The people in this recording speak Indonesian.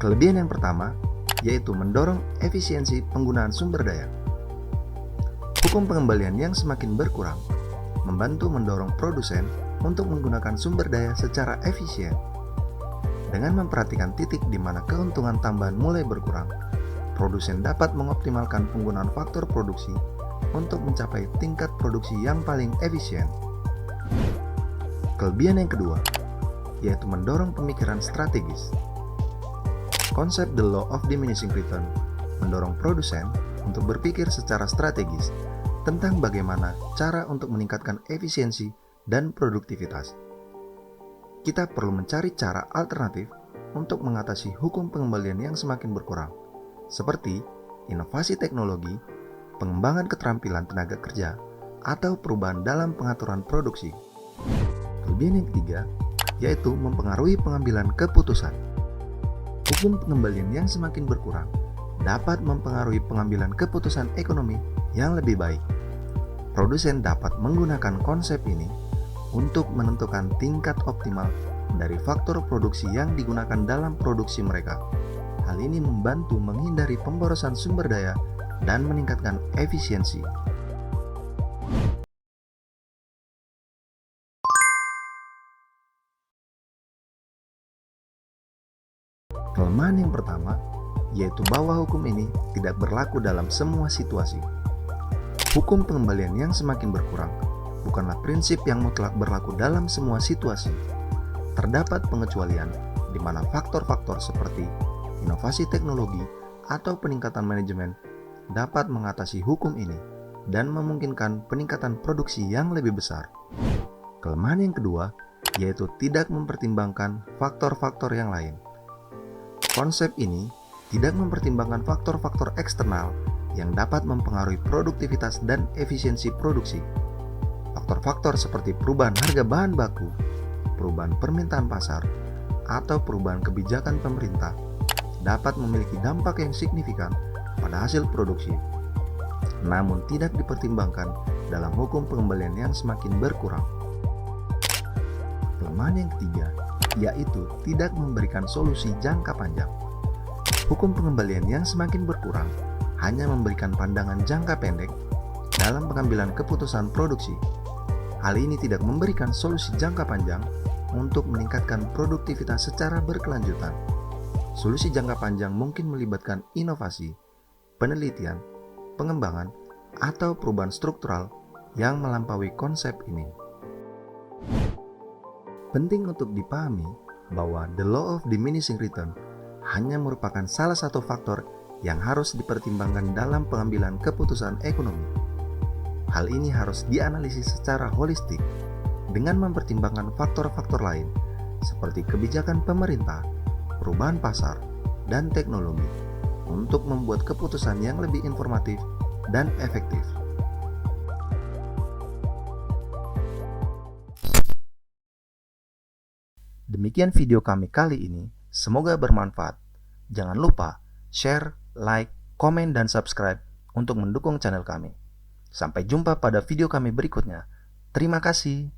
Kelebihan yang pertama yaitu mendorong efisiensi penggunaan sumber daya. Hukum pengembalian yang semakin berkurang membantu mendorong produsen untuk menggunakan sumber daya secara efisien. Dengan memperhatikan titik di mana keuntungan tambahan mulai berkurang, produsen dapat mengoptimalkan penggunaan faktor produksi untuk mencapai tingkat produksi yang paling efisien. Kelebihan yang kedua yaitu mendorong pemikiran strategis. Konsep The Law of Diminishing Return mendorong produsen untuk berpikir secara strategis tentang bagaimana cara untuk meningkatkan efisiensi dan produktivitas. Kita perlu mencari cara alternatif untuk mengatasi hukum pengembalian yang semakin berkurang, seperti inovasi teknologi, pengembangan keterampilan tenaga kerja, atau perubahan dalam pengaturan produksi. Kelebihan yang ketiga yaitu mempengaruhi pengambilan keputusan. Hukum pengembalian yang semakin berkurang dapat mempengaruhi pengambilan keputusan ekonomi yang lebih baik. Produsen dapat menggunakan konsep ini untuk menentukan tingkat optimal dari faktor produksi yang digunakan dalam produksi mereka. Hal ini membantu menghindari pemborosan sumber daya dan meningkatkan efisiensi. Kelemahan yang pertama yaitu bahwa hukum ini tidak berlaku dalam semua situasi. Hukum pengembalian yang semakin berkurang bukanlah prinsip yang mutlak berlaku dalam semua situasi. Terdapat pengecualian di mana faktor-faktor seperti inovasi teknologi atau peningkatan manajemen dapat mengatasi hukum ini dan memungkinkan peningkatan produksi yang lebih besar. Kelemahan yang kedua yaitu tidak mempertimbangkan faktor-faktor yang lain. Konsep ini tidak mempertimbangkan faktor-faktor eksternal yang dapat mempengaruhi produktivitas dan efisiensi produksi. Faktor-faktor seperti perubahan harga bahan baku, perubahan permintaan pasar, atau perubahan kebijakan pemerintah dapat memiliki dampak yang signifikan pada hasil produksi, namun tidak dipertimbangkan dalam hukum pengembalian yang semakin berkurang. Kelemahan yang ketiga yaitu tidak memberikan solusi jangka panjang. Hukum pengembalian yang semakin berkurang hanya memberikan pandangan jangka pendek dalam pengambilan keputusan produksi. Hal ini tidak memberikan solusi jangka panjang untuk meningkatkan produktivitas secara berkelanjutan. Solusi jangka panjang mungkin melibatkan inovasi, penelitian, pengembangan, atau perubahan struktural yang melampaui konsep ini. Penting untuk dipahami bahwa The Law of Diminishing Return hanya merupakan salah satu faktor yang harus dipertimbangkan dalam pengambilan keputusan ekonomi. Hal ini harus dianalisis secara holistik dengan mempertimbangkan faktor-faktor lain seperti kebijakan pemerintah, perubahan pasar, dan teknologi untuk membuat keputusan yang lebih informatif dan efektif. Demikian video kami kali ini, semoga bermanfaat. Jangan lupa share, like, komen, dan subscribe untuk mendukung channel kami. Sampai jumpa pada video kami berikutnya. Terima kasih.